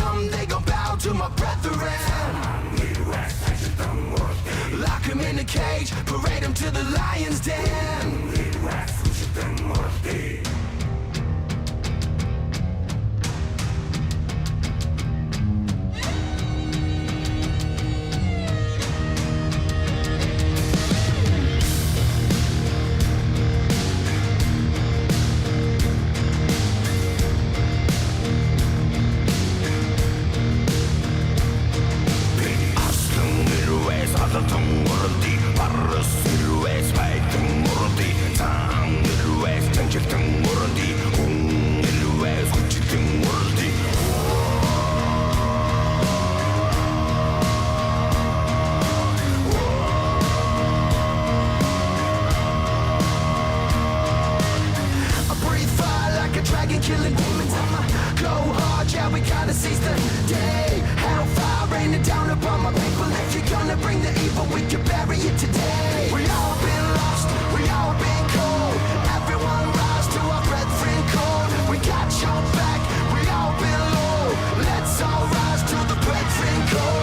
them, they gon' bow to my brethren. Lock him in a cage, parade him to the lion's den. Killing demons, I'ma go hard, yeah, we gotta seize the day. Hellfire raining down upon my people. If you're gonna bring the evil, we can bury it today. We all been lost, we all been cold. Everyone rise to our brethren code. We got your back, we all been low. Let's all rise to the brethren code.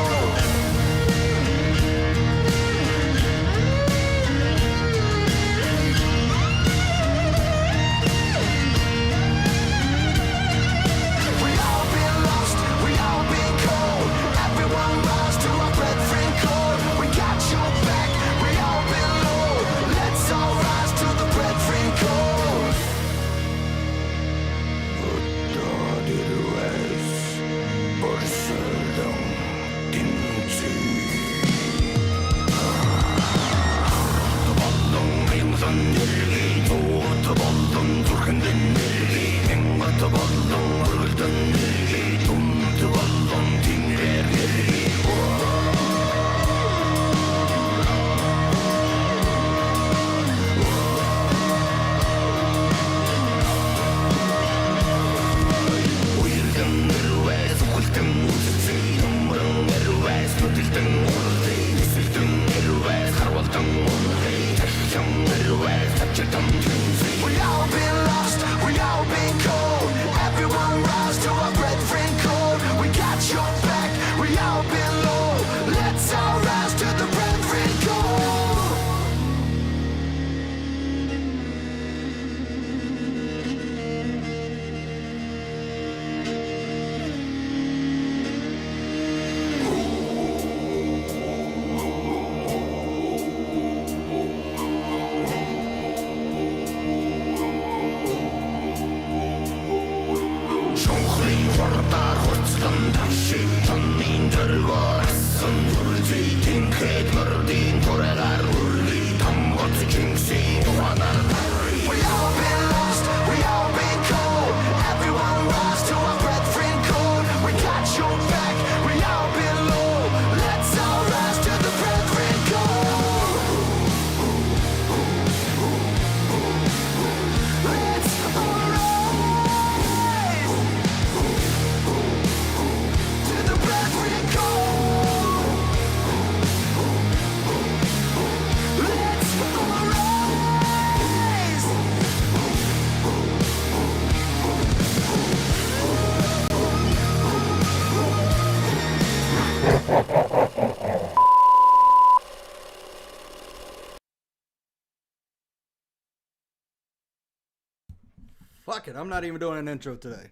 Fuck it, I'm not even doing an intro today.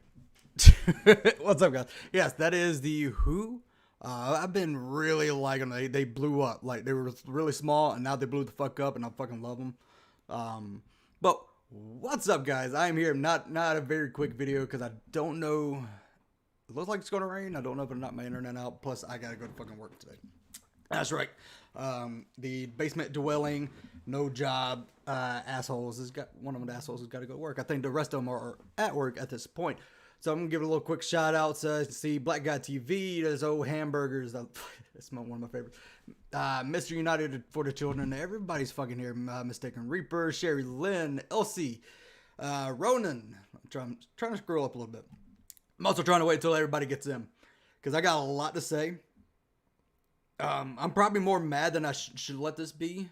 What's up, guys? Yes, that is the Who. I've been really liking them. They blew up. Like, they were really small, and now they blew the fuck up, and I fucking love them. But what's up, guys? I'm here. Not a very quick video, because I don't know. It looks like it's going to rain. I don't know if I'm not my internet out. Plus, I got to go to fucking work today. That's right. The basement dwelling, no job, assholes. One of them assholes has got to go to work. I think the rest of them are at work at this point. So I'm going to give it a little quick shout out. See Black Guy TV, there's old hamburgers. That's one of my favorites. Mr. United for the Children. Everybody's fucking here. Mistaken Reaper, Shari Lynn, Elsie, Ronan. I'm trying to scroll up a little bit. I'm also trying to wait till everybody gets in, because I got a lot to say. I'm probably more mad than I should let this be.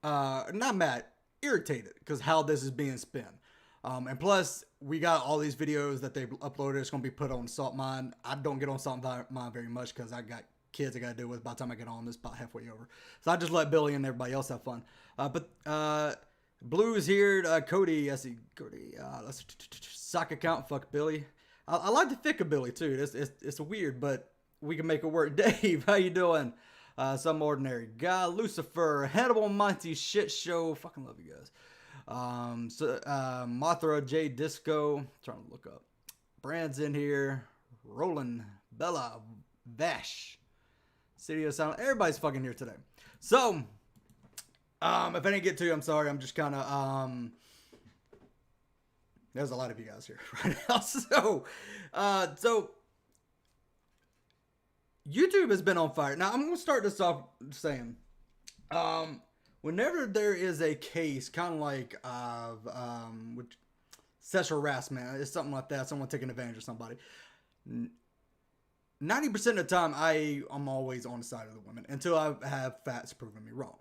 Not mad, irritated, because how this is being spun. And plus, we got all these videos that they've uploaded. It's going to be put on Salt Mine. I don't get on Salt Mine very much because I got kids I got to deal with by the time I get on. This about halfway over. So I just let Billy and everybody else have fun. But Blue is here. Cody, I see Cody. Let's sock account. Fuck Billy. I like the thicker Billy too. It's weird, but we can make it work. Dave, how you doing? Some ordinary guy. Lucifer. Hannibal Monty shit show. Fucking love you guys. Mothra J Disco, trying to look up. Bran's in here. Roland, Bella, Vash, City of Sound. Everybody's fucking here today. So, if I didn't get to you, I'm sorry. I'm just kind of there's a lot of you guys here right now. So YouTube has been on fire. Now I'm gonna start this off saying, whenever there is a case, kind of like with sexual harassment, it's something like that, someone taking advantage of somebody, 90% of the time, I'm always on the side of the women until I have facts proving me wrong.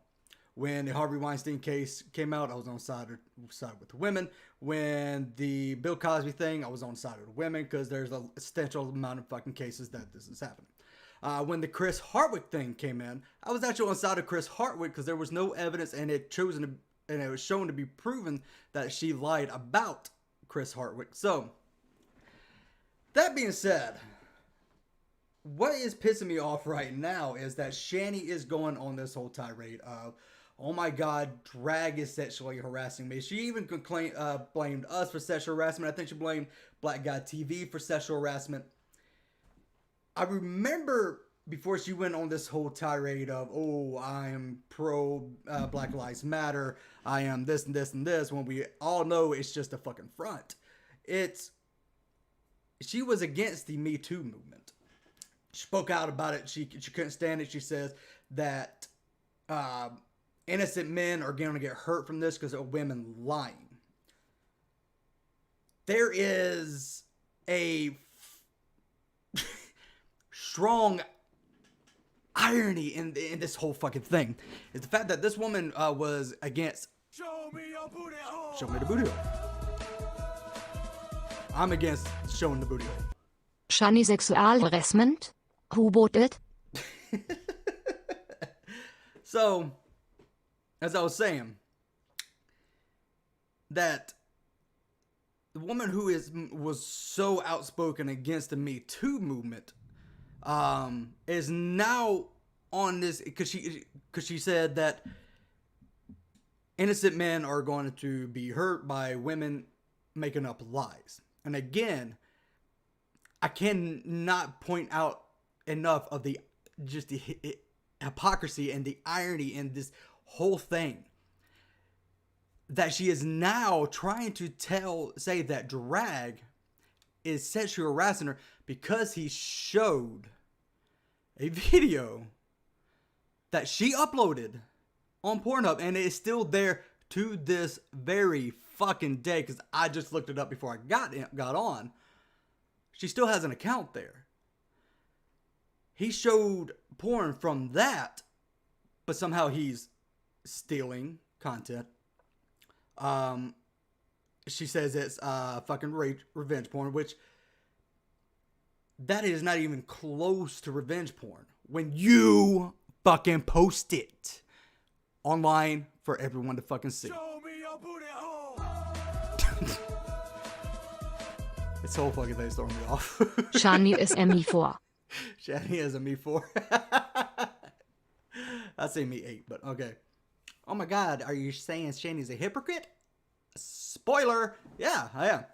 When the Harvey Weinstein case came out, I was on the side with the women. When the Bill Cosby thing, I was on the side of the women because there's a substantial amount of fucking cases that this is happening. When the Chris Hardwick thing came in, I was actually on the side of Chris Hardwick because there was no evidence, and it was shown to be proven that she lied about Chris Hardwick. So, that being said, what is pissing me off right now is that Shanny is going on this whole tirade of, oh my God, Drag is sexually harassing me. She even blamed us for sexual harassment. I think she blamed Black Guy TV for sexual harassment. I remember before she went on this whole tirade of, oh, I am pro Black Lives Matter, I am this and this and this, when we all know it's just a fucking front. She was against the Me Too movement. She spoke out about it. She couldn't stand it. She says that innocent men are going to get hurt from this because of women lying. There is a strong irony in this whole fucking thing. Is the fact that this woman was against show me your booty hole. Show me the booty hole. I'm against showing the booty hole. Shanny Sexualharassment? Who bought it? So, as I was saying, that the woman who was so outspoken against the Me Too movement is now on this because she said that innocent men are going to be hurt by women making up lies. And again, I cannot point out enough of the hypocrisy and the irony in this whole thing, that she is now trying to say that Drag is sexually harassing her because he showed a video that she uploaded on Pornhub, and it is still there to this very fucking day, because I just looked it up before I got on. She still has an account there. He showed porn from that, but somehow he's stealing content. She says it's fucking revenge porn, which that is not even close to revenge porn when you fucking post it online for everyone to fucking see. Show me your booty hole. This whole fucking thing's throwing me off. Shanny is ME4. Shanny is a me 4. I say me 8, but okay. Oh my God, are you saying Shanny's a hypocrite? Spoiler. Yeah, I am.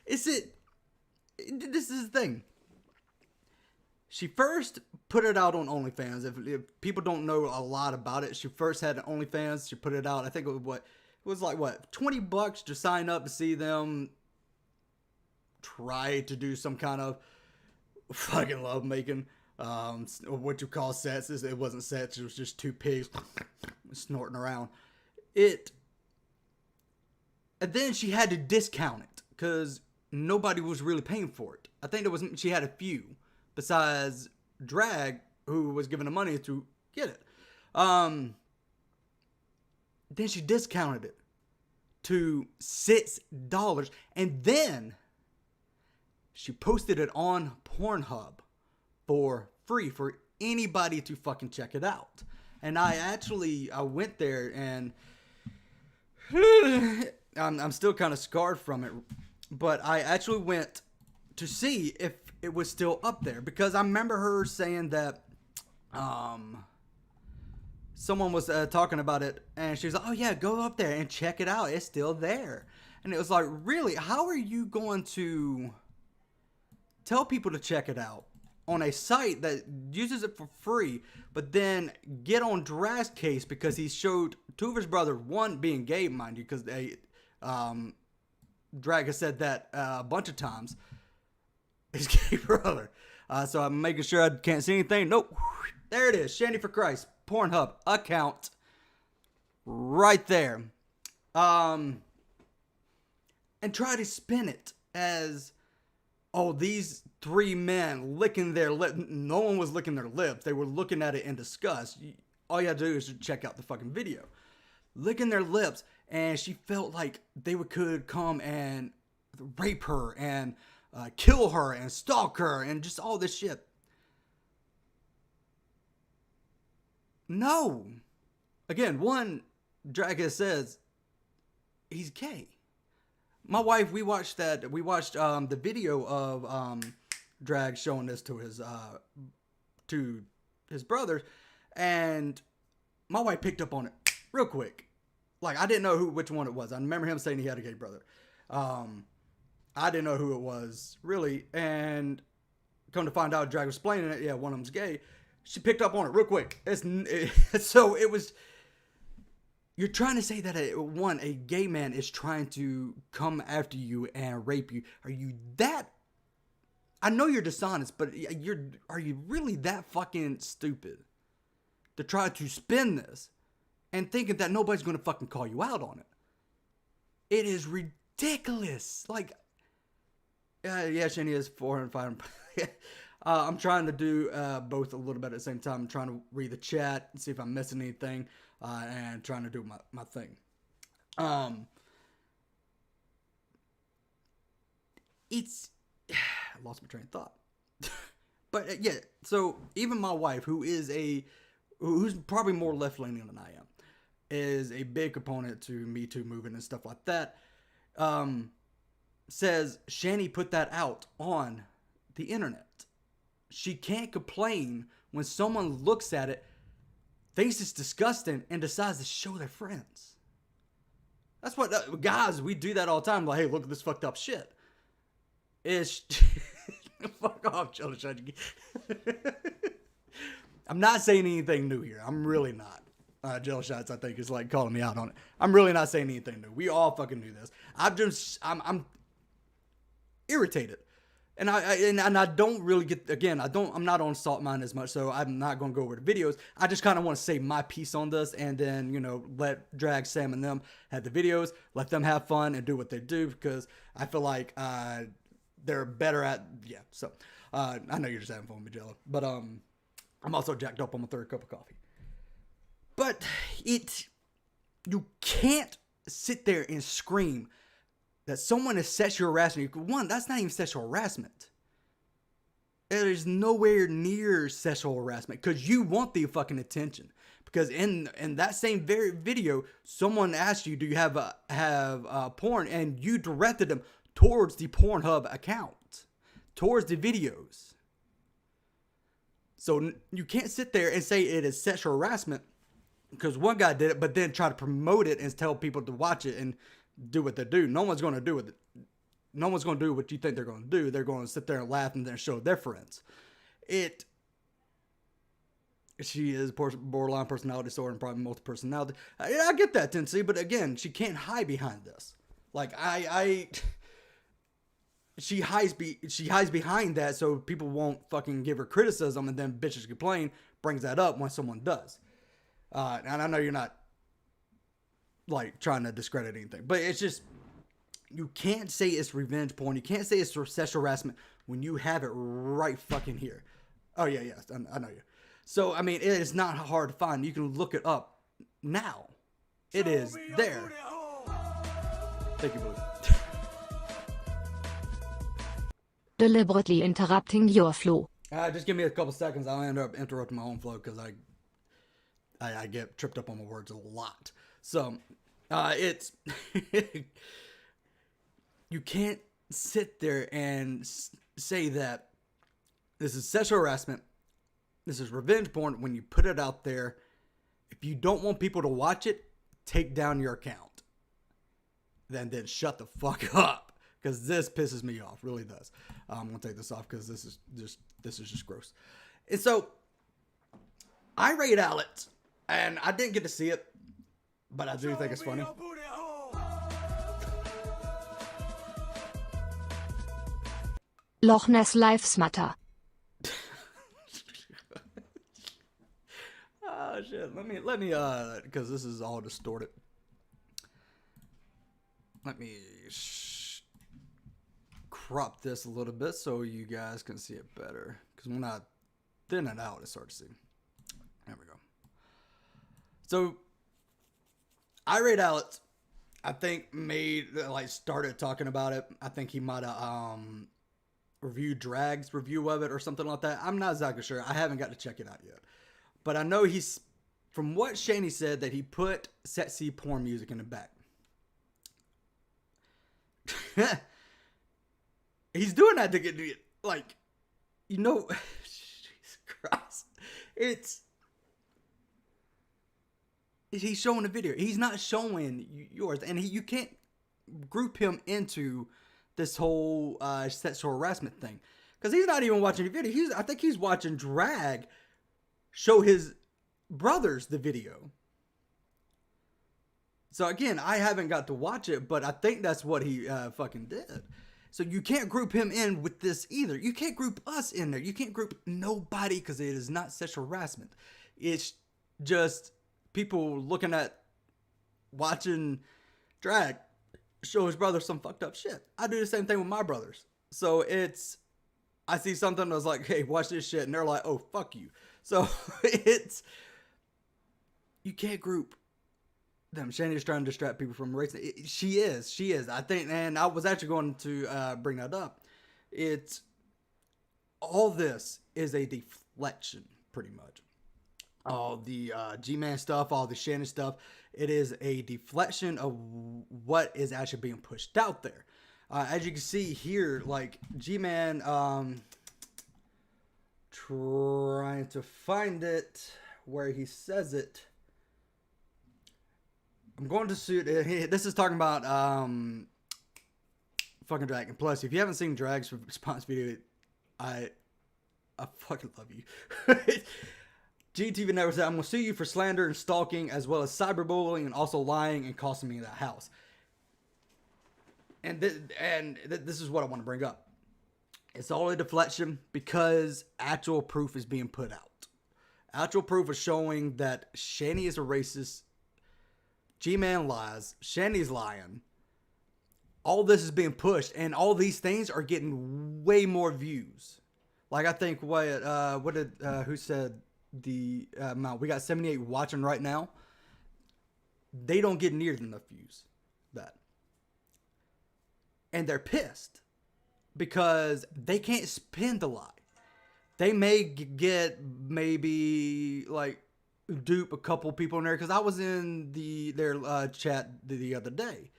This is the thing. She first put it out on OnlyFans. If people don't know a lot about it, she first had an OnlyFans. She put it out. I think it was like $20 to sign up to see them try to do some kind of fucking love making. What you call sex. It wasn't sex. It was just two pigs snorting around. And then she had to discount it because nobody was really paying for it. I think she had a few besides Drag who was giving the money to get it. Then she discounted it to $6. And then she posted it on Pornhub for free for anybody to fucking check it out. And I went there, and I'm still kind of scarred from it, but I actually went to see if it was still up there, because I remember her saying that someone was talking about it, and she was like, oh yeah, go up there and check it out, it's still there. And it was like, really, how are you going to tell people to check it out on a site that uses it for free, but then get on Drag's case because he showed two of his brothers, one being gay, mind you, because they Drag has said that a bunch of times, his gay brother. So I'm making sure I can't see anything. Nope. There it is. Shanny for Christ. Pornhub account. Right there. And try to spin it as, oh, these three men licking their lip. No one was licking their lips. They were looking at it in disgust. All you have to do is check out the fucking video. Licking their lips. And she felt like they could come and rape her and kill her and stalk her and just all this shit. No. Again, one, Draga says he's gay. My wife, we watched the video of Drag showing this to his brothers, and my wife picked up on it real quick. Like, I didn't know which one it was. I remember him saying he had a gay brother. I didn't know who it was, really. And come to find out, Drag was explaining it. Yeah, one of them's gay. She picked up on it real quick. So it was... You're trying to say that, a gay man is trying to come after you and rape you. Are you that... I know you're dishonest, but are you really that fucking stupid to try to spin this and thinking that nobody's going to fucking call you out on it? It is ridiculous. Like, yeah, Shanny is 400, 500. I'm trying to do both a little bit at the same time. I'm trying to read the chat and see if I'm missing anything, and trying to do my thing. I lost my train of thought. But yeah, so even my wife, who's probably more left-leaning than I am, is a big opponent to Me Too movement and stuff like that, says Shanny put that out on the internet. She can't complain when someone looks at it, thinks it's disgusting, and decides to show their friends. That's what, guys, we do that all the time. Like, hey, look at this fucked up shit. Fuck off, JelloShots. I'm not saying anything new here. I'm really not. JelloShots, I think, is like calling me out on it. I'm really not saying anything new. We all fucking do this. I'm irritated. And I don't really get, again, I'm not on Salt Mine as much, so I'm not going to go over the videos. I just kind of want to say my piece on this, and then, let Drag, Sam, and them have the videos, let them have fun and do what they do, because I feel like they're better at, yeah, so, I know you're just having fun with me, Jello, but I'm also jacked up on my third cup of coffee. But you can't sit there and scream that someone is sexual harassing you. One, that's not even sexual harassment. It is nowhere near sexual harassment, because you want the fucking attention. Because in that same very video, someone asked you, do you have porn? And you directed them towards the Pornhub account, towards the videos. So you can't sit there and say it is sexual harassment, because one guy did it, but then try to promote it and tell people to watch it and do what they do. No one's going to do it. No one's going to do what you think they're going to do. They're going to sit there and laugh and then show their friends. She is borderline personality disorder and probably multiple personality. I get that tendency, but again, she can't hide behind this. Like she hides behind that so people won't fucking give her criticism, and then bitches complain, brings that up when someone does. And I know you're not like trying to discredit anything, but it's just, you can't say it's revenge porn. You can't say it's sexual harassment when you have it right fucking here. Oh yeah, I know you. So I mean, it is not hard to find. You can look it up now. It is there. Thank you, Blue. Deliberately interrupting your flow. Just give me a couple seconds. I'll end up interrupting my own flow because I get tripped up on my words a lot. So, it's you can't sit there and say that this is sexual harassment. This is revenge porn. When you put it out there, if you don't want people to watch it, take down your account. Then shut the fuck up. Because this pisses me off, really does. I'm gonna take this off because this is just gross. And so I rate Alex, and I didn't get to see it, but I do think it's funny. Loch Ness Lives Matter. Oh shit! Let me because this is all distorted. Let me crop this a little bit so you guys can see it better. Because when I thin it out, it's hard to see. There we go. So I rate Alex. I think started talking about it. I think he might have reviewed Drag's review of it or something like that. I'm not exactly sure. I haven't got to check it out yet. But I know he's, from what Shanny said, that he put sexy porn music in the back. He's doing that to get, like, Jesus Christ. He's showing the video. He's not showing yours. And you can't group him into this whole sexual harassment thing. Because he's not even watching the video. I think he's watching Drag show his brothers the video. So again, I haven't got to watch it, but I think that's what he fucking did. So you can't group him in with this either. You can't group us in there. You can't group nobody because it is not sexual harassment. It's just people watching Drag show his brother some fucked up shit. I do the same thing with my brothers. So I see something that's like, hey, watch this shit. And they're like, oh, fuck you. So you can't group them. Shanny's trying to distract people from racing. She is. I think, and I was actually going to bring that up. All this is a deflection, pretty much. All the G-Man stuff, all the Shannon stuff, it is a deflection of what is actually being pushed out there. As you can see here, like G-Man, trying to find it where he says it. I'm going to suit. This is talking about fucking Drag. And plus, if you haven't seen Drag's response video, I fucking love you. GTV never said, I'm going to sue you for slander and stalking, as well as cyberbullying and also lying and costing me that house. And this is what I want to bring up. It's all a deflection because actual proof is being put out. Actual proof is showing that Shanny is a racist. G-Man lies. Shanny's lying. All this is being pushed, and all these things are getting way more views. Like, I think, who said the amount? We got 78 watching right now. They don't get near enough views. That. And they're pissed because they can't spin the lie. They may get maybe like dupe a couple people in there, because I was in their chat the other day,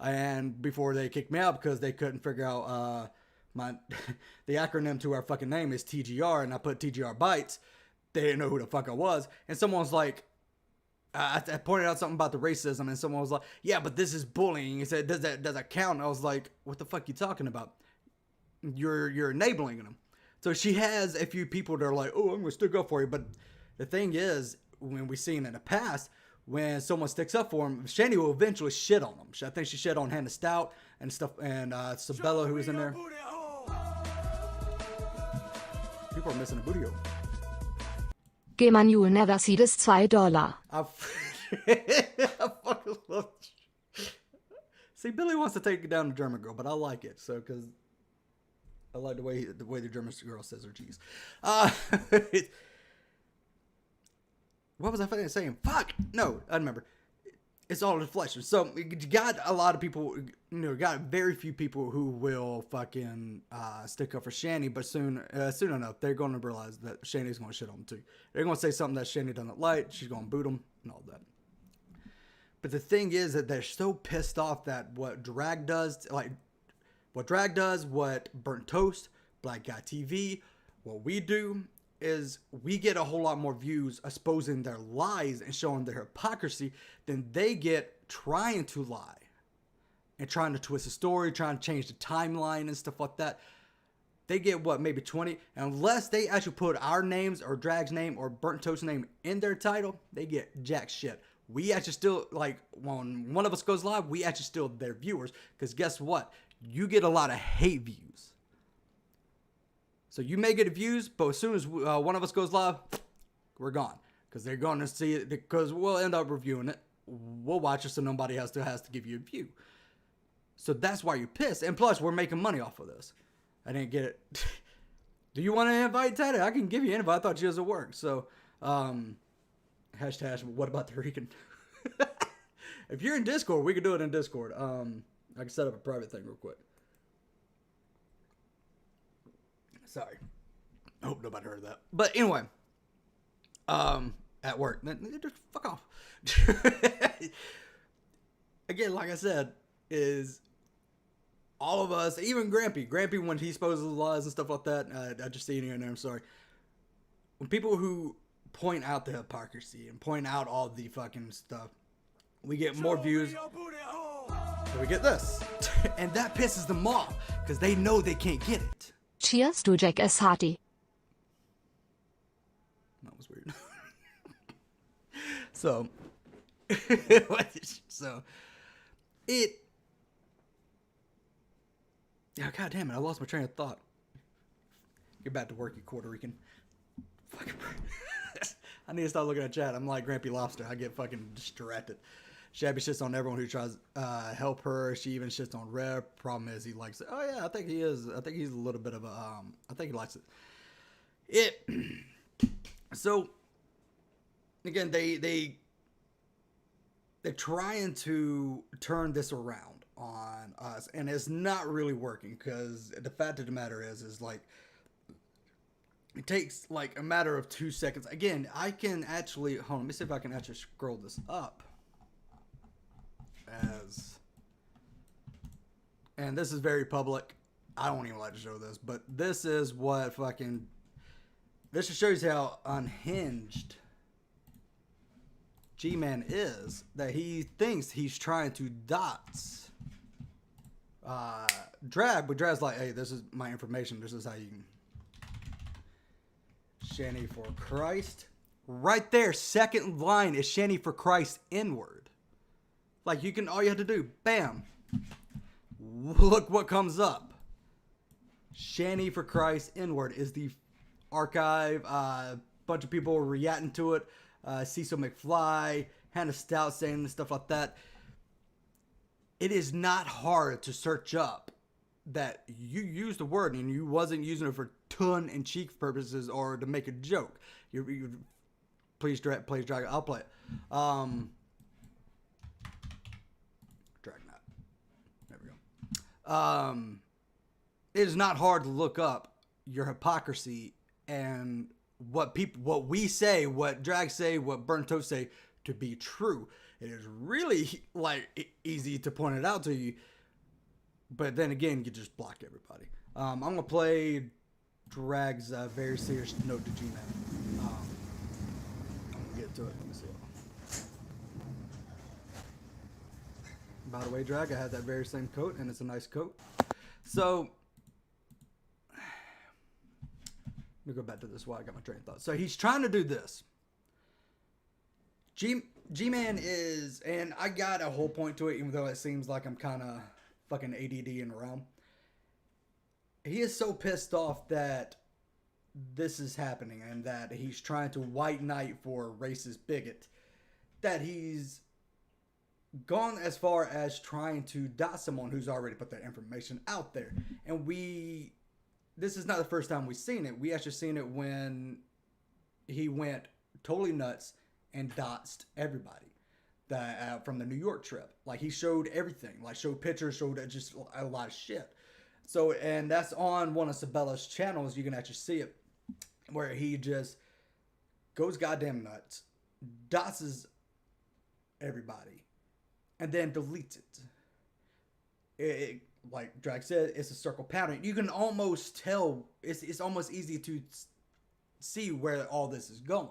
and before they kicked me out because they couldn't figure out the acronym to our fucking name is TGR, and I put TGR Bites. They didn't know who the fuck I was, and someone was like, I pointed out something about the racism, and someone was like, yeah, but this is bullying. He said, does that count? And I was like, what the fuck you talking about? You're enabling them. So she has a few people that are like, oh, I'm gonna stick up for you, but the thing is, when we've seen in the past, when someone sticks up for him, Shanny will eventually shit on them. I think she shit on Hannah Stout and stuff, and Sabella, who was in there. People are missing a booty hole. Gamer you never see this $2. I fucking love it. See, Billy wants to take down the German girl, but I like it. So, because I like the way the German girl says her cheese. What was I fucking saying? Fuck! No, I remember. it's all deflection. So you got a lot of people, got very few people who will fucking stick up for Shanny, but soon enough, they're going to realize that Shanny's going to shit on them too. They're going to say something that Shanny doesn't like. She's going to boot them and all that. But the thing is that they're so pissed off that what Drag does, what Burnt Toast, Black Guy TV, what we do is we get a whole lot more views exposing their lies and showing their hypocrisy than they get trying to lie and trying to twist the story, trying to change the timeline and stuff like that. They get maybe 20, unless they actually put our names or Drag's name or Burnt Toast's name in their title, they get jack shit. We actually still, when one of us goes live, we actually still their viewers, because guess what? You get a lot of hate views. So you may get views, but as soon as one of us goes live, we're gone. Because they're going to see it, because we'll end up reviewing it. We'll watch it so nobody has to give you a view. So that's why you're pissed. And plus, we're making money off of this. I didn't get it. Do you want to invite Tatted? I can give you an invite. I thought she doesn't work. So, hashtag, what about the Rican? If you're in Discord, we can do it in Discord. I can set up a private thing real quick. Sorry. I hope nobody heard that. But anyway, at work, just fuck off. Again, like I said, is all of us, even Grampy when he exposes lies and stuff like that, I just see it here and there, I'm sorry. When people who point out the hypocrisy and point out all the fucking stuff, we get more views. So we get this. And that pisses them off, because they know they can't get it. Cheers to Jack S. Hardy. That was weird. So it. Yeah, God damn it! I lost my train of thought. Get back to work, you Puerto Rican. Fucking. I need to start looking at chat. I'm like Grampy Lobster. I get fucking distracted. Shabby shits on everyone who tries help her. She even shits on Rep. Problem is, he likes it. Oh yeah, I think he is. I think he's a little bit of a. I think he likes it. So again, they're trying to turn this around on us, and it's not really working, because the fact of the matter is like, it takes like a matter of 2 seconds. Again, I can actually hold on. Let me see if I can actually scroll this up. And this is very public. I don't even like to show this, but this is what fucking. This just shows how unhinged G-Man is. That he thinks he's trying to dots Drag, but Drag's like, hey, this is my information. This is how you can. Shanny for Christ. Right there, second line is Shanny for Christ inward. Like, you can, all you have to do, bam. Look what comes up. Shanny for Christ inward is the archive. Bunch of people were reacting to it. Cecil McFly, Hannah Stout saying stuff like that. It is not hard to search up that you used the word and you wasn't using it for tongue-in-cheek purposes or to make a joke. Please drag. I'll play it. Dragnauct. There we go. It is not hard to look up your hypocrisy and what we say, what Drag say, what Burnt Toast say to be true. It is really easy to point it out to you, but then again, you just block everybody. I'm gonna play Drag's very serious note to G-Man. I'm gonna get to it. Let me see. By the way, Drag, I had that very same coat, and it's a nice coat. So, let me go back to this while I got my train of thought. So he's trying to do this. G-Man is, and I got a whole point to it, even though it seems like I'm kind of fucking ADD-ing around. He is so pissed off that this is happening and that he's trying to white knight for a racist bigot, that he's gone as far as trying to dot someone who's already put that information out there. And this is not the first time we've seen it. We actually seen it when he went totally nuts and doxed everybody. that from the New York trip. Like he showed everything, like showed pictures, showed just a lot of shit. So, and that's on one of Sabella's channels. You can actually see it where he just goes goddamn nuts, doxes everybody, and then deletes it. Like Drag said, it's a circle pattern. You can almost tell, it's almost easy to see where all this is going.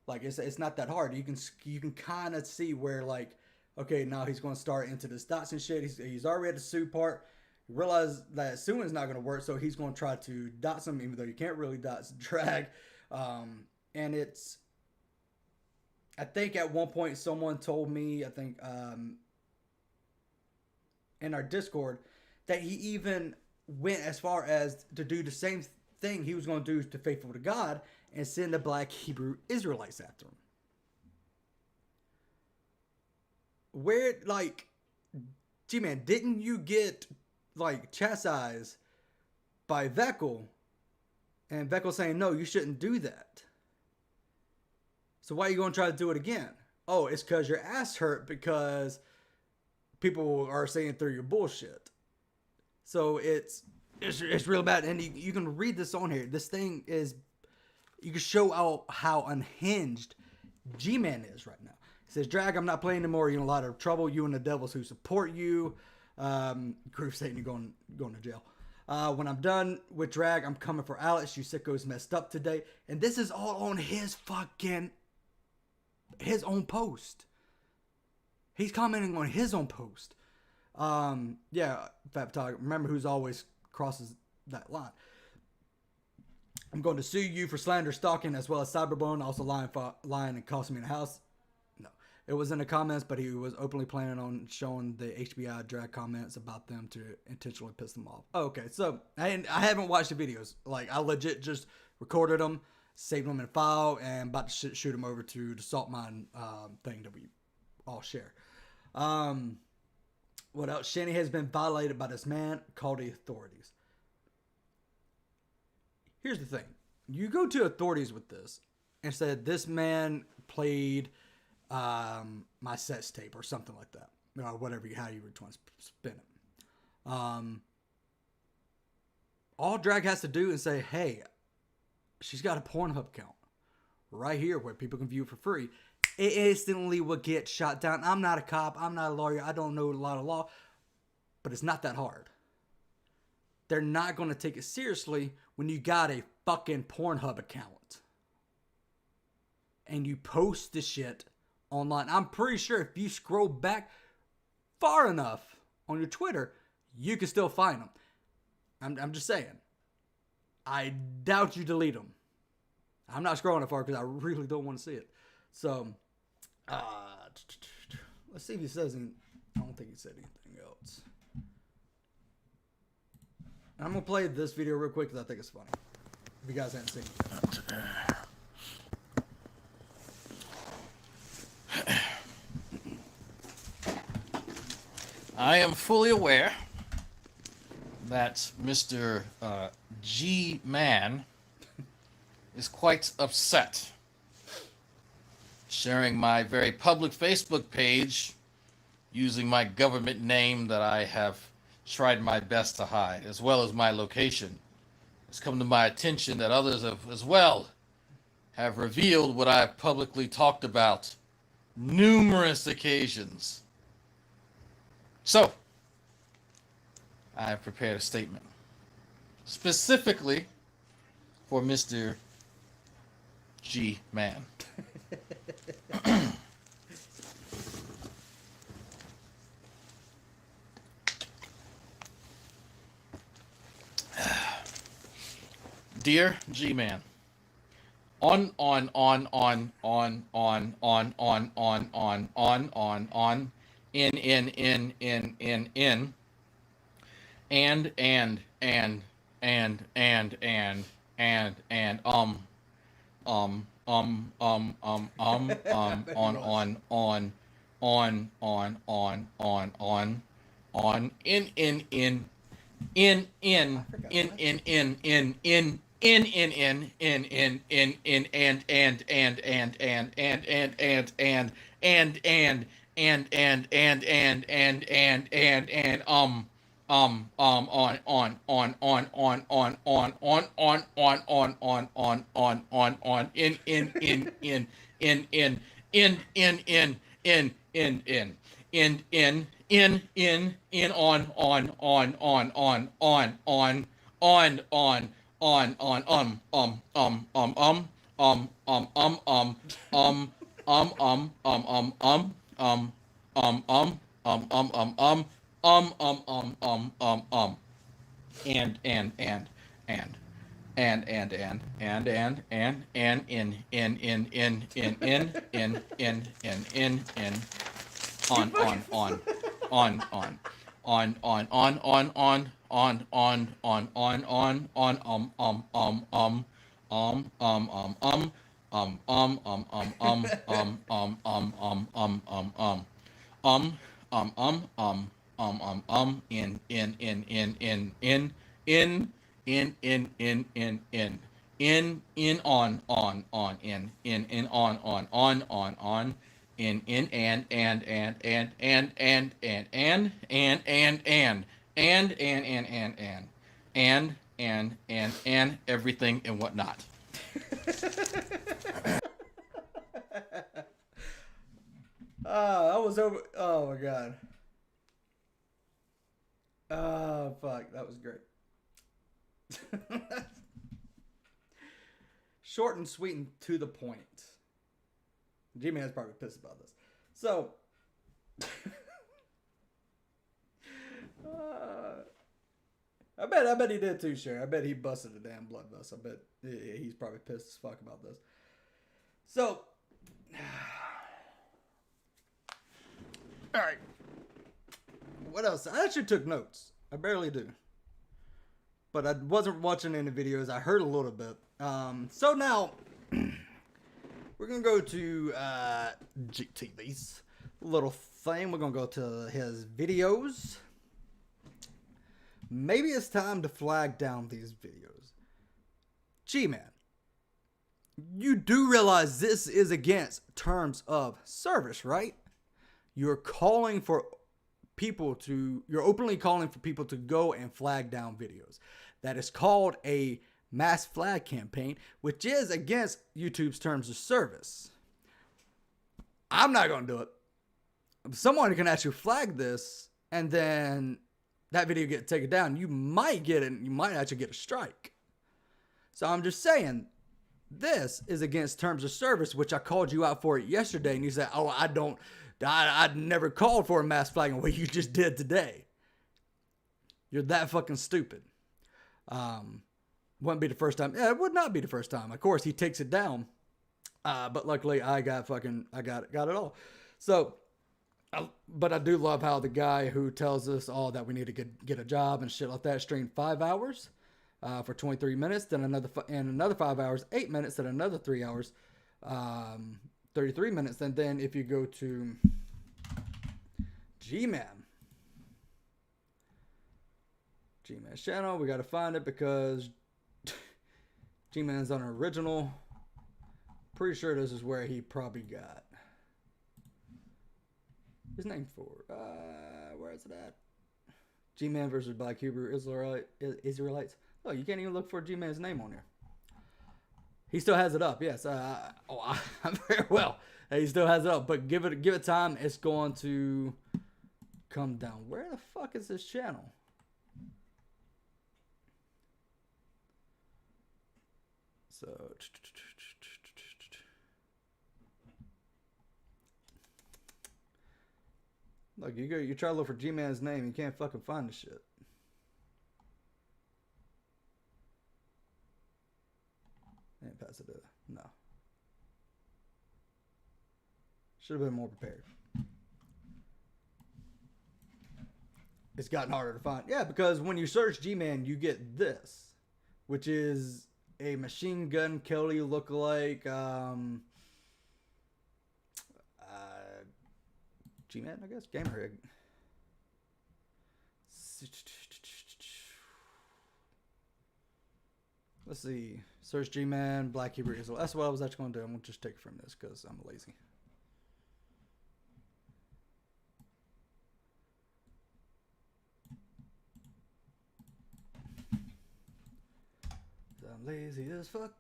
Like it's not that hard. You can kind of see where, like, okay, now he's going to start into this dots and shit. He's already at the sue part. He realized that suing is not going to work, so he's going to try to dots him, even though you can't really dots Drag. And it's, I think at one point someone told me, I think in our Discord, that he even went as far as to do the same thing he was going to do to Faithful to God and send the black Hebrew Israelites after him. Where, like, G-Man, didn't you get, like, chastised by Veckel? And Veckel saying, no, you shouldn't do that. So why are you going to try to do it again? Oh, it's because your ass hurt because people are saying through your bullshit. So it's real bad. And you can read this on here. This thing is, you can show out how unhinged G-Man is right now. He says, Drag, I'm not playing anymore. You're in a lot of trouble. You and the devils who support you. Groove Satan, you're going to jail. When I'm done with Drag, I'm coming for Alex. You sickos messed up today. And this is all on his own post. He's commenting on his own post. Yeah, Fotog, remember who's always crosses that line. I'm going to sue you for slander, stalking, as well as cyberbullying, also lying and costing me the house. No, it was in the comments, but he was openly planning on showing the HBI Drag comments about them to intentionally piss them off. Oh, okay, so I haven't watched the videos. Like, I legit just recorded them, saved them in a file, and about to shoot them over to the Salt Mine thing that we all share. What else? Shanny has been violated by this man. Call the authorities. Here's the thing. You go to authorities with this and said this man played my sex tape or something like that. Or whatever, how you were trying to spin it. All Drag has to do is say, hey, she's got a Pornhub account right here where people can view it for free. It instantly would get shot down. I'm not a cop. I'm not a lawyer. I don't know a lot of law. But it's not that hard. They're not going to take it seriously when you got a fucking Pornhub account. And you post the shit online. I'm pretty sure if you scroll back far enough on your Twitter, you can still find them. I'm just saying. I doubt you delete them. I'm not scrolling that far because I really don't want to see it. So, let's see if he says anything. I don't think he said anything else. I'm going to play this video real quick because I think it's funny. If you guys haven't seen it. I am fully aware that Mr. G-Man is quite upset sharing my very public Facebook page using my government name that I have tried my best to hide, as well as my location. It's come to my attention that others have, as well, have revealed what I've publicly talked about numerous occasions. So, I have prepared a statement specifically for Mr. G-Man. Dear G-Man, on, in, everything and whatnot. I was over. Oh my god. Fuck, that was great. Short and sweet and to the point. G-Man's probably pissed about this. So, I bet he did too, Sherry. I bet he busted a damn blood vessel. I bet he's probably pissed as fuck about this. So, all right. What else? I actually took notes. I barely do. But I wasn't watching any videos. I heard a little bit. So now, we're going to go to Geek TV's little thing. We're going to go to his videos. Maybe it's time to flag down these videos. G-Man, you do realize this is against terms of service, right? You're calling for people to, you're openly calling for people to go and flag down videos. That is called a mass flag campaign, which is against YouTube's terms of service. I'm not going to do it. Someone can actually flag this, and then that video get taken down. You might get it. You might actually get a strike. So I'm just saying, this is against terms of service, which I called you out for it yesterday, and you said, "Oh, I'd never called for a mass flagging." What you just did today. You're that fucking stupid. Wouldn't be the first time. Yeah, it would not be the first time. Of course, he takes it down. But luckily, I got it all. So, but I do love how the guy who tells us all that we need to get a job and shit like that streamed 5 hours for 23 minutes, then another 5 hours, 8 minutes, then another 3 hours, 33 minutes. And then if you go to G-Man's channel, we got to find it because G-Man's on an original. Pretty sure this is where he probably got his name for. Where is it at? G-Man versus Black Hebrew Israelites. Oh, you can't even look for G-Man's name on here. He still has it up. Yes. I'm very well. He still has it up. But give it time. It's going to come down. Where the fuck is this channel? So, look, you try to look for G-Man's name, you can't fucking find the shit. Ain't pass it. No. Should have been more prepared. It's gotten harder to find. Yeah, because when you search G-Man, you get this, which is a Machine Gun Kelly lookalike. G-Man, I guess. Gamer rig. Let's see. Search G-Man, Black Hebrew Israel. That's what I was actually going to do. I'm going to just take it from this because I'm lazy. lazy as fuck.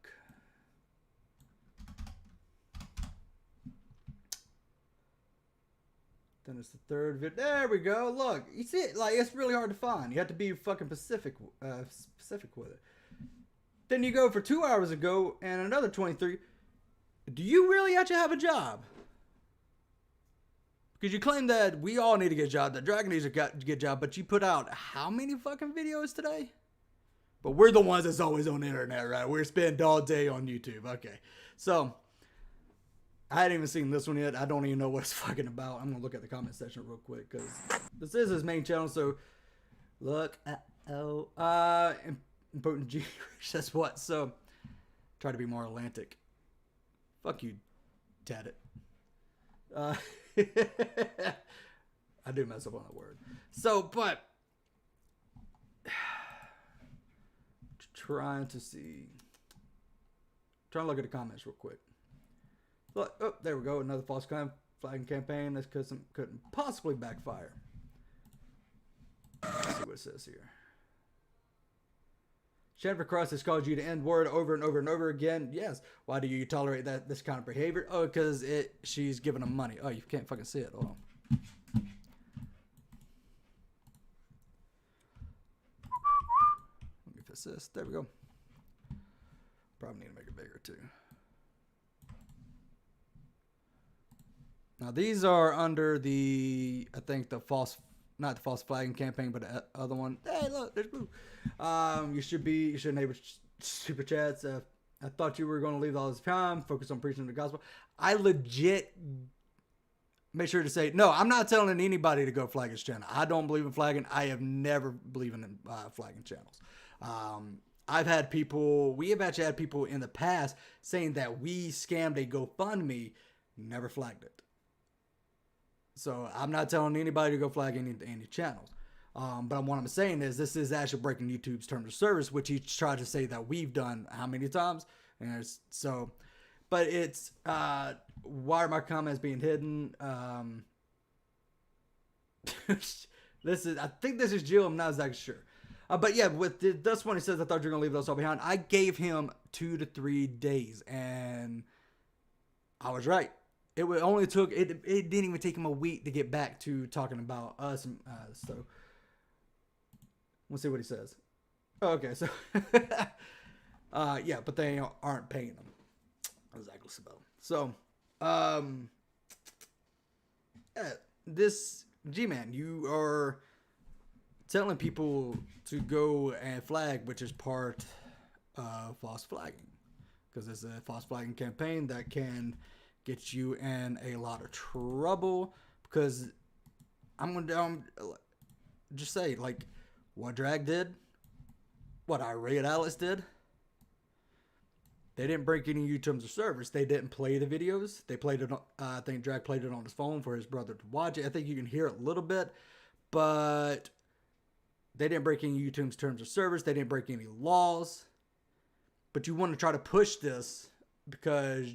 Then it's the third video. There we go. Look, you see it? Like, it's really hard to find. You have to be fucking specific with it. Then you go for 2 hours ago and another 23. Do you really actually have a job? Because you claim that we all need to get a job, that Dragon needs to get a job, but you put out how many fucking videos today? But we're the ones that's always on the internet, right? We're spending all day on YouTube. Okay. So, I hadn't even seen this one yet. I don't even know what it's fucking about. I'm going to look at the comment section real quick because this is his main channel. So, look. Important G. That's what. So, try to be more Atlantic. Fuck you, Tatted. I do mess up on that word. So, but trying to look at the comments real quick. Look, oh, there we go. Another false flagging campaign. This couldn't possibly backfire. Let's see what it says here. Jennifer Cross has called you the N-word over and over and over again. Yes. Why do you tolerate this kind of behavior? Oh, because she's giving him money. Oh, you can't fucking see it. Hold on. Let me fix this. There we go. Probably need to make it bigger too. Now these are under the, I think the false, not the false flagging campaign, but the other one. Hey, look, there's Blue. You should enable super chats. I thought you were going to leave all this time, focus on preaching the gospel. I legit make sure to say, no, I'm not telling anybody to go flag his channel. I don't believe in flagging. I have never believed in flagging channels. We have actually had people in the past saying that we scammed a GoFundMe, never flagged it. So I'm not telling anybody to go flag any channels. But what I'm saying is this is actually breaking YouTube's terms of service, which he tried to say that we've done how many times? And but it's, why are my comments being hidden? I think this is Jill. I'm not exactly sure. But yeah, with this one, he says, I thought you were going to leave those all behind. I gave him 2 to 3 days and I was right. It only took, it didn't even take him a week to get back to talking about us. So we'll see what he says. Oh, okay, so yeah, but they aren't paying him. Exactly so. This G-Man, you are telling people to go and flag, which is part of false flagging, because it's a false flagging campaign that can get you in a lot of trouble. Because I'm gonna just say, like, what Drag did, what Irate Alice did, they didn't break any terms of service. They didn't play the videos. They played it on, I think Drag played it on his phone for his brother to watch it. I think you can hear it a little bit, but they didn't break any YouTube's terms of service. They didn't break any laws. But you want to try to push this because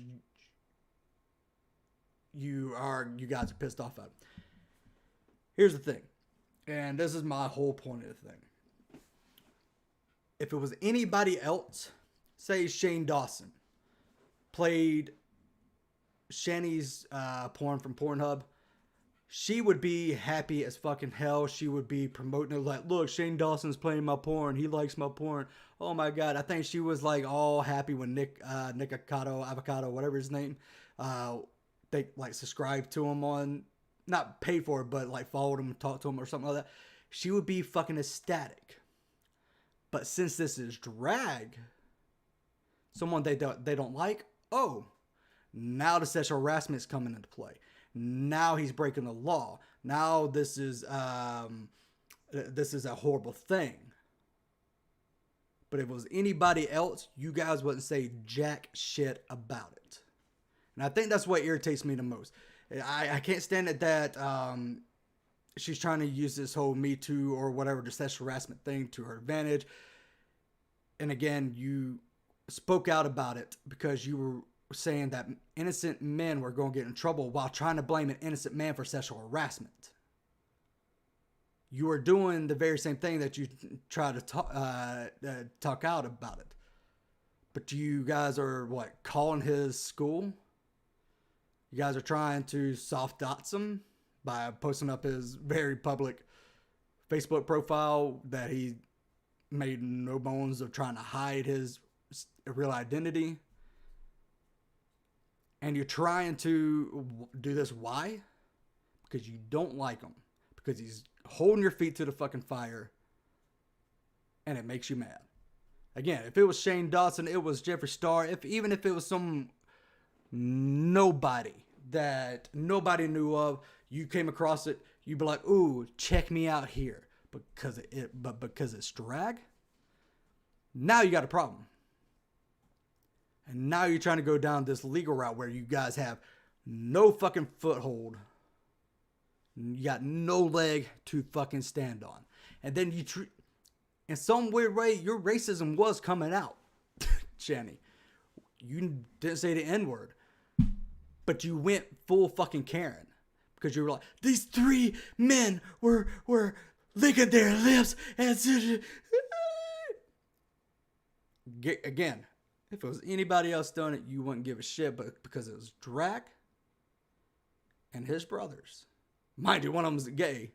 you guys are pissed off at it. Here's the thing, and this is my whole point of the thing. If it was anybody else, say Shane Dawson played Shanny's porn from Pornhub, she would be happy as fucking hell. She would be promoting it like, look, Shane Dawson's playing my porn. He likes my porn. Oh my God. I think she was like all happy when Avocado, whatever his name, they like subscribed to him on, not paid for it, but like followed him, talked to him or something like that. She would be fucking ecstatic. But since this is drag, someone they don't like, oh, now the sexual harassment is coming into play. Now he's breaking the law. Now this is a horrible thing. But if it was anybody else, you guys wouldn't say jack shit about it. And I think that's what irritates me the most. I can't stand it that she's trying to use this whole Me Too or whatever, the sexual harassment thing to her advantage. And again, you spoke out about it because you were saying that innocent men were going to get in trouble while trying to blame an innocent man for sexual harassment. You are doing the very same thing that you try to talk out about it. But you guys are what, calling his school? You guys are trying to soft dots him by posting up his very public Facebook profile that he made no bones of trying to hide his real identity. And you're trying to do this. Why? Because you don't like him. Because he's holding your feet to the fucking fire. And it makes you mad. Again, if it was Shane Dawson, it was Jeffree Star, even if it was some nobody that nobody knew of, you came across it, you'd be like, ooh, check me out here. Because it's drag, now you got a problem. And now you're trying to go down this legal route where you guys have no fucking foothold. You got no leg to fucking stand on. And then in some weird way, your racism was coming out, Shanny. You didn't say the N-word, but you went full fucking Karen. Because you were like, these 3 men were licking their lips and again, if it was anybody else doing it, you wouldn't give a shit, but because it was Drag and his brothers, mind you, one of them's gay,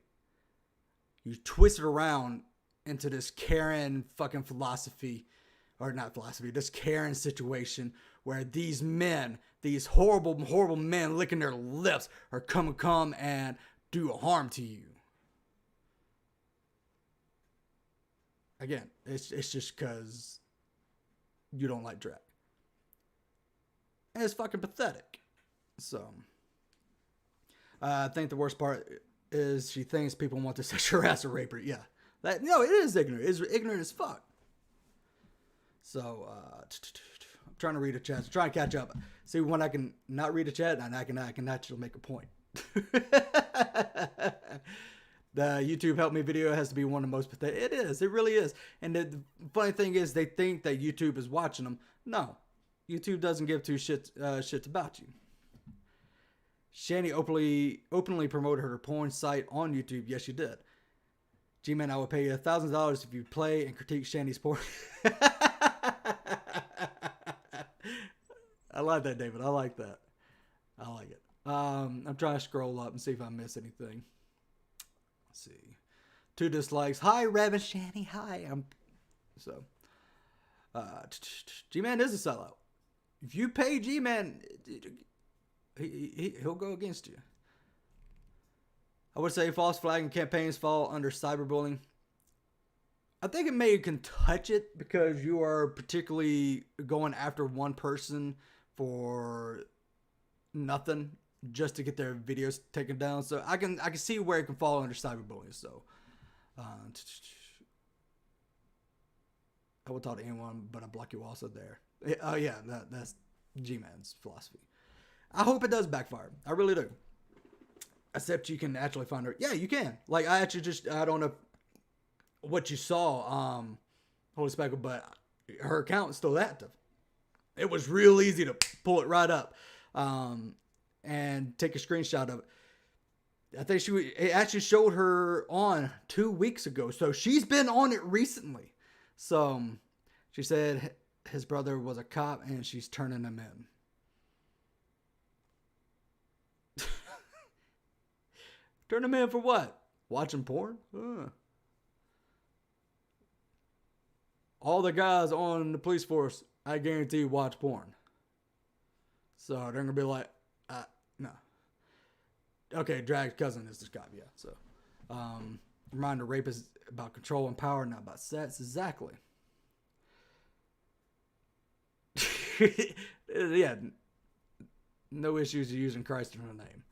you twist it around into this Karen fucking philosophy, or not philosophy, this Karen situation where these men, these horrible, horrible men licking their lips are come and do harm to you. Again, it's just because you don't like drag. And it's fucking pathetic. So, I think the worst part is she thinks people want to sexual harass or rape her. Yeah. No, it is ignorant. It's ignorant as fuck. So, I'm trying to read a chat. Trying to catch up. See when I can not read a chat and I can actually make a point. The YouTube help me video has to be one of the most pathetic. It is. It really is. And the funny thing is they think that YouTube is watching them. No. YouTube doesn't give two shits about you. Shanny openly promoted her porn site on YouTube. Yes, she did. G-Man, I will pay you $1,000 if you play and critique Shanny's porn. I like that, David. I like that. I like it. I'm trying to scroll up and see if I miss anything. Let's see. 2 dislikes. Hi, Reverend Shanny. Hi. G-Man is a sellout. If you pay G-Man, he'll go against you. I would say false flagging campaigns fall under cyberbullying. I think it may can touch it because you are particularly going after one person for nothing just to get their videos taken down. So I can see where it can fall under cyberbullying. So I will talk to anyone, but I block you also there. Oh yeah, that's G-Man's philosophy. I hope it does backfire. I really do. Except you can actually find her. Yeah, you can. Like I don't know what you saw, Holy Speckle, but her account is still active. It was real easy to pull it right up, and take a screenshot of it. I think it actually showed her on 2 weeks ago, so she's been on it recently. So she said his brother was a cop and she's turning him in. Turn him in for what? Watching porn? All the guys on the police force, I guarantee, watch porn. So they're going to be like, no. Okay, Drag's cousin is this cop, yeah. So, reminder, rape is about control and power, not about sex. Exactly. Yeah. No issues using Christ in her name.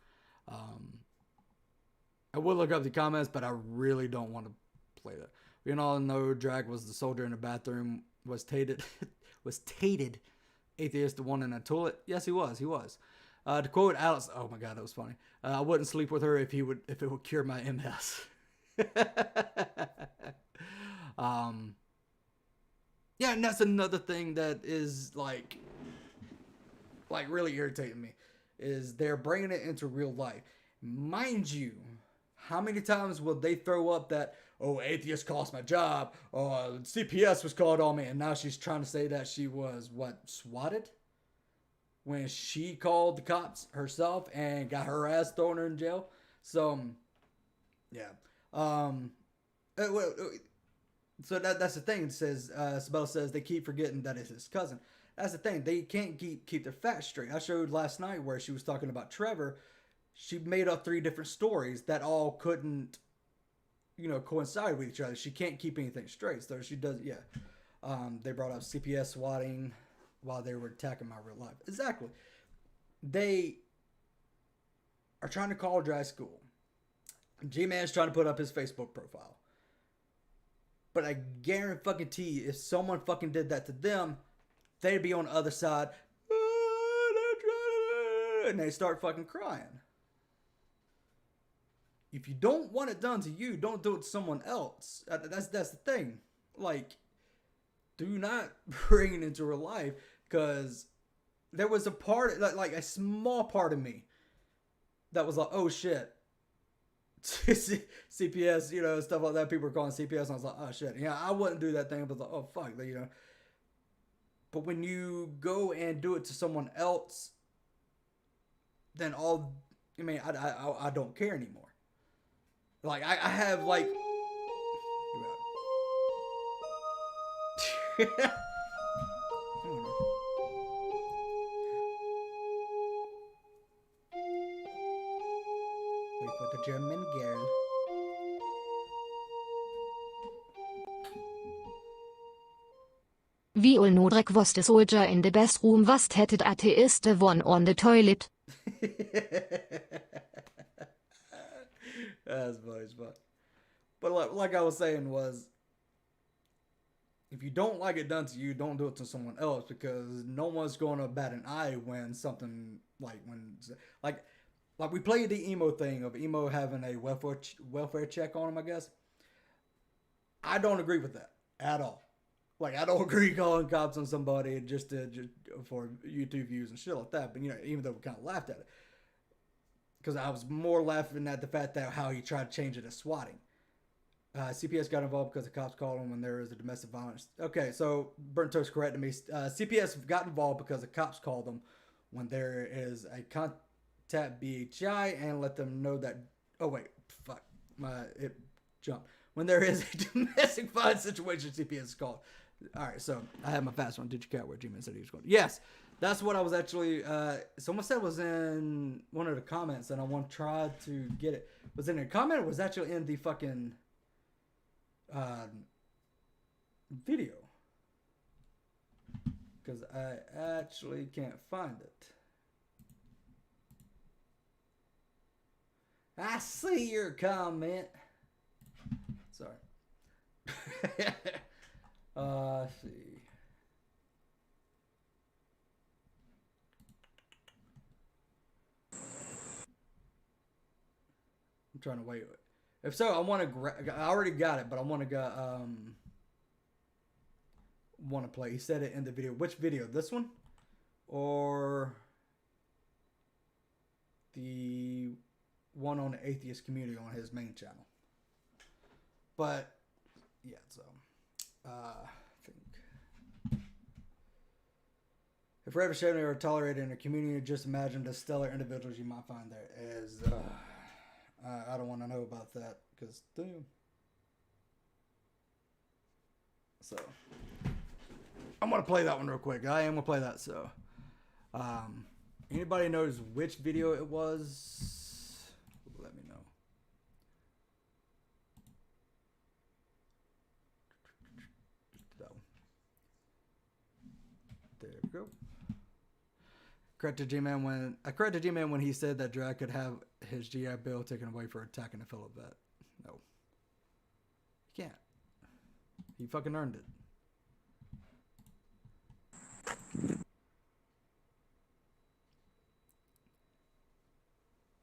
I would look up the comments, but I really don't want to play that. We can all know Drag was the soldier in the bathroom, was Tatted, atheist, the one in the toilet. Yes, he was. To quote Alice, oh my God, that was funny. I wouldn't sleep with her if it would cure my MS. Yeah, and that's another thing that is like really irritating me, is they're bringing it into real life. Mind you, how many times will they throw up that, oh, atheist cost my job. Oh, CPS was called on me. And now she's trying to say that she was, swatted? When she called the cops herself and got her ass thrown her in jail. So, yeah. So that's the thing. It says, Sibel says they keep forgetting that it's his cousin. That's the thing. They can't keep their facts straight. I showed last night where she was talking about Trevor. She made up 3 different stories that all couldn't, coincide with each other. She can't keep anything straight. So she does, yeah. They brought up CPS swatting while they were attacking my real life. Exactly. They are trying to call dry school. G-Man's trying to put up his Facebook profile. But I guarantee if someone fucking did that to them, they'd be on the other side. And they start fucking crying. If you don't want it done to you, don't do it to someone else. That's the thing. Like, do not bring it into real life. Because there was a part, like a small part of me that was like, oh shit. CPS, stuff like that. People were calling CPS, and I was like, oh shit. Yeah, I wouldn't do that thing, but like, oh fuck, But when you go and do it to someone else, then I don't care anymore. Like I have like. Wait for the German girl. Vi all know Drek was the soldier in the best room was Tatted atheist the one on the toilet. That's funny as fuck. But like I was saying was, if you don't like it done to you, don't do it to someone else, because no one's going to bat an eye when something like we played the emo thing of emo having a welfare check on him, I guess. I don't agree with that at all. Like, I don't agree calling cops on somebody just for YouTube views and shit like that. But, even though we kind of laughed at it. Because I was more laughing at the fact that how he tried to change it as swatting. CPS got involved because the cops called him when there was a domestic violence. Okay, so Burnt Toast corrected me. CPS got involved because the cops called them when there is a contact BHI and let them know that. Oh wait, fuck, it jumped. When there is a domestic violence situation, CPS is called. All right, so I had my fast one. Did you count where G-Man said he was going? Yes, that's what I was actually. Someone said was in one of the comments, and I want to try to get it. Was in a comment? Or was actually in the fucking video, because I actually can't find it. I see your comment. Sorry. Let's see. I'm trying to wait. If so, I want to. I already got it, but I want to go. Want to play? He said it in the video. Which video? This one, or the one on the atheist community on his main channel? But yeah, so I think if Rabbit Shaving are tolerated in a community, just imagine the stellar individuals you might find there. As I don't want to know about that, because damn. So I'm gonna play that one real quick. I am gonna play that. So anybody knows which video it was? Let me know. There we go. Corrected G-Man when he said that Drag could have his GI Bill taken away for attacking a fellow vet. No. He can't. He fucking earned it.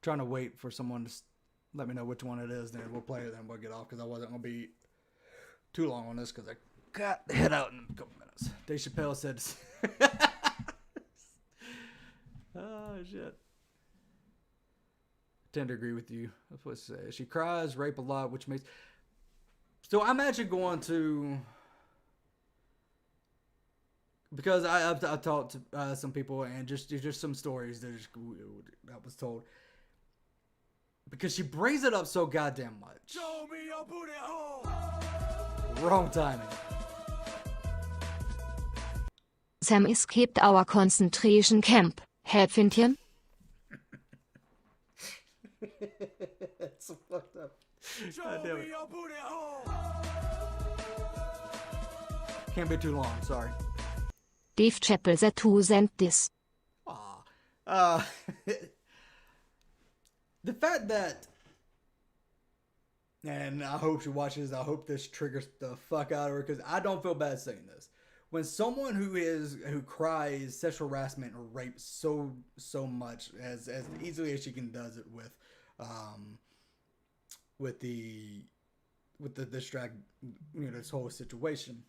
Trying to wait for someone to let me know which one it is, then we'll play it, then we'll get off, because I wasn't going to be too long on this, because I got to head out in a couple minutes. Dave Chappelle said... Oh, shit. Tend to agree with you. That's what it says. She cries, rape a lot, which makes... So I'm actually going to, because I've talked to some people and just some stories that was told. Because she brings it up so goddamn much. Show me your booty hole. Wrong timing. Sam escaped our concentration camp. Häpfchen? That's so fucked up. Show me your booty hole. Can't be too long, sorry. Dave Chappelle said to send this. The fact that, and I hope she watches, I hope this triggers the fuck out of her, because I don't feel bad saying this. When someone who cries sexual harassment or rape so much as easily as she does it with this drag, this whole situation,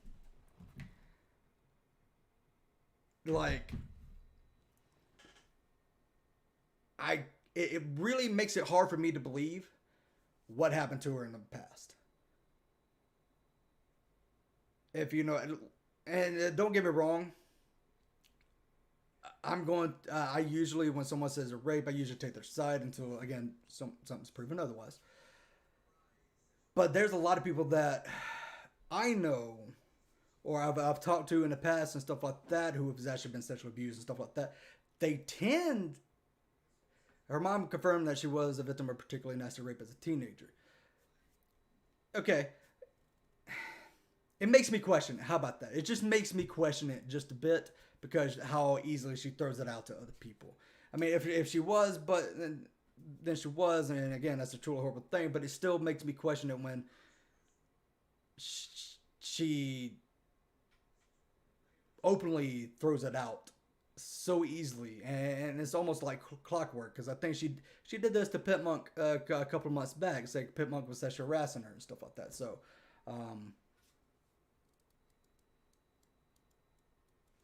like it really makes it hard for me to believe what happened to her in the past. If you know, and don't get me wrong, I usually, when someone says a rape, I usually take their side until, again, something's proven otherwise. But there's a lot of people that I know, or I've talked to in the past and stuff like that, who have actually been sexually abused and stuff like that. They tend, her mom confirmed that she was a victim of particularly nasty rape as a teenager. Okay. It makes me question it. How about that? It just makes me question it just a bit, because how easily she throws it out to other people. I mean, if she was, but then she was, and again, that's a truly horrible thing, but it still makes me question it when she openly throws it out so easily, and it's almost like clockwork, because I think she did this to Pit Monk a couple of months back, saying Pit Monk was sexually harassing her and stuff like that. So,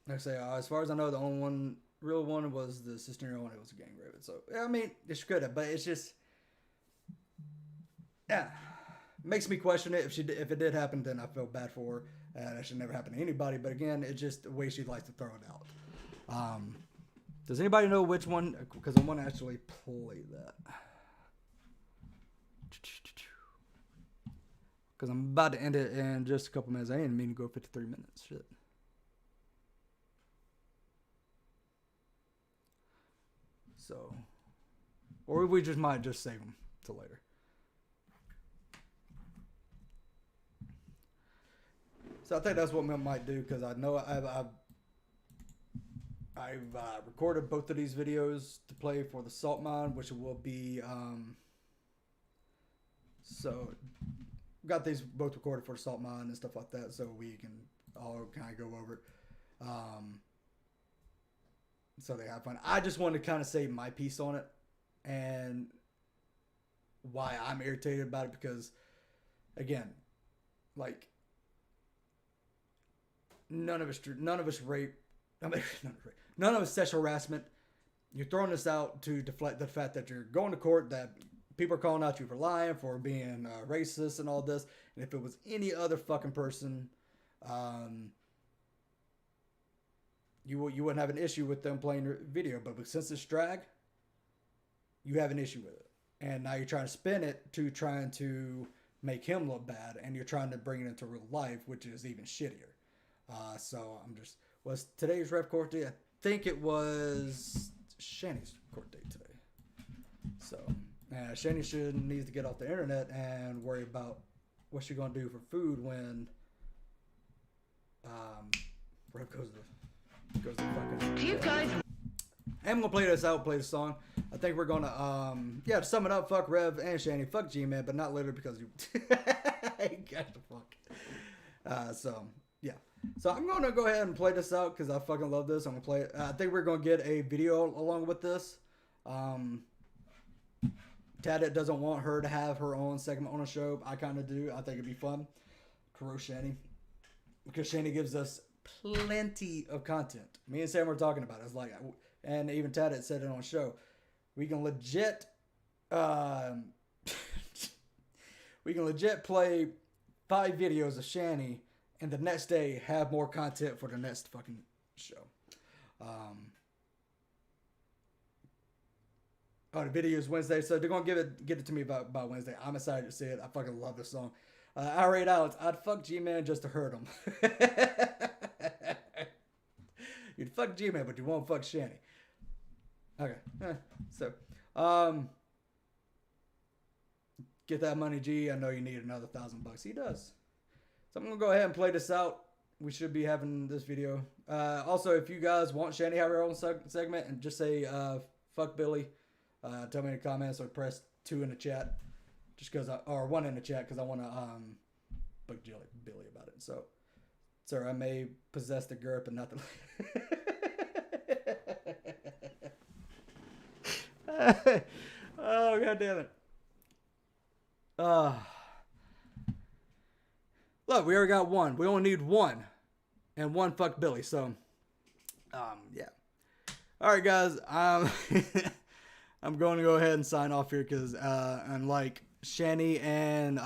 like I say, as far as I know, the only real one was the sister-in-law, and it was a gang rape. So, I mean, she could have, but it's just, yeah, makes me question it. If it did happen, then I feel bad for her. That should never happen to anybody. But again, it's just the way she likes to throw it out. Does anybody know which one? Because I want to actually play that. Because I'm about to end it in just a couple minutes. I didn't mean to go 53 minutes. Shit. So, or we just might just save them till later. So I think that's what we might do, because I know I've recorded both of these videos to play for the salt mine, which will be so got these both recorded for the salt mine and stuff like that, so we can all kind of go over it. So they have fun. I just wanted to kind of say my piece on it and why I'm irritated about it, because again, like, none of us rape. I mean, none of us sexual harassment. You're throwing this out to deflect the fact that you're going to court, that people are calling out you for lying, for being racist and all this. And if it was any other fucking person, you wouldn't have an issue with them playing your video. But since it's drag, you have an issue with it. And now you're trying to spin it to trying to make him look bad, and you're trying to bring it into real life, which is even shittier. So I'm just, was today's ref court date? I think it was Shanny's court date today. So Shanny needs to get off the internet and worry about what she's gonna do for food when ref goes to fucking. Do you guys? I'm gonna play this out, play the song. I think we're gonna to sum it up, fuck Rev and Shanny, fuck G-Man, but not literally, because you got the fuck. So yeah. So I'm going to go ahead and play this out, because I fucking love this. I'm going to play it. I think we're going to get a video along with this. Tatted doesn't want her to have her own segment on the show. I kind of do. I think it'd be fun to roast Shanny, because Shanny gives us plenty of content. Me and Sam were talking about it. It's like, and even Tatted said it on the show. We can legit play 5 videos of Shanny, and the next day have more content for the next fucking show. The video is Wednesday, so they're gonna get it to me by Wednesday. I'm excited to see it. I fucking love this song. I rate Alex. I'd fuck G-Man just to hurt him. You'd fuck G-Man, but you won't fuck Shanny. Okay, so get that money, G. I know you need another $1,000. He does. So I'm gonna go ahead and play this out. We should be having this video. Also, if you guys want Shanny to have her own segment, and just say fuck Billy. Tell me in the comments, or press 2 in the chat, just because or 1 in the chat, because I want to bug Billy about it. So, sir, I may possess the GURP and not the. Oh, god damn it! Look, we already got 1. We only need 1, and 1 fuck Billy. So, yeah. All right, guys. I'm going to go ahead and sign off here because, unlike Shanny and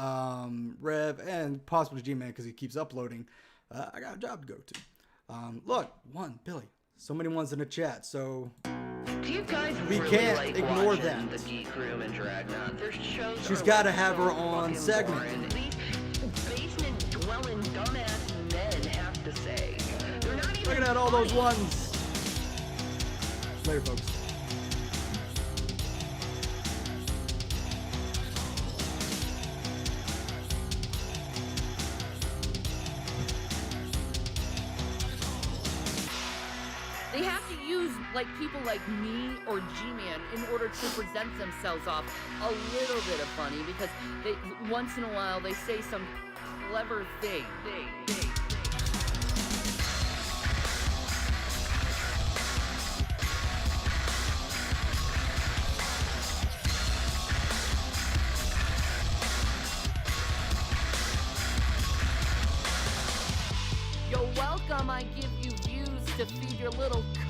Rev and possibly G-Man because he keeps uploading, I got a job to go to. Look, 1, Billy. So many ones in the chat, so Do you guys we really can't like ignore watching that. The Geek Room and Dragnauct? Their shows She's are got to like have her so on fucking segment. boring. These basement-dwelling dumbass men have to say. They're not even Looking at all those funny. ones. Later, folks. They have to use like people like me or G-Man in order to present themselves off a little bit of funny, because they once in a while they say some clever thing. You're welcome. I give you views to feed your little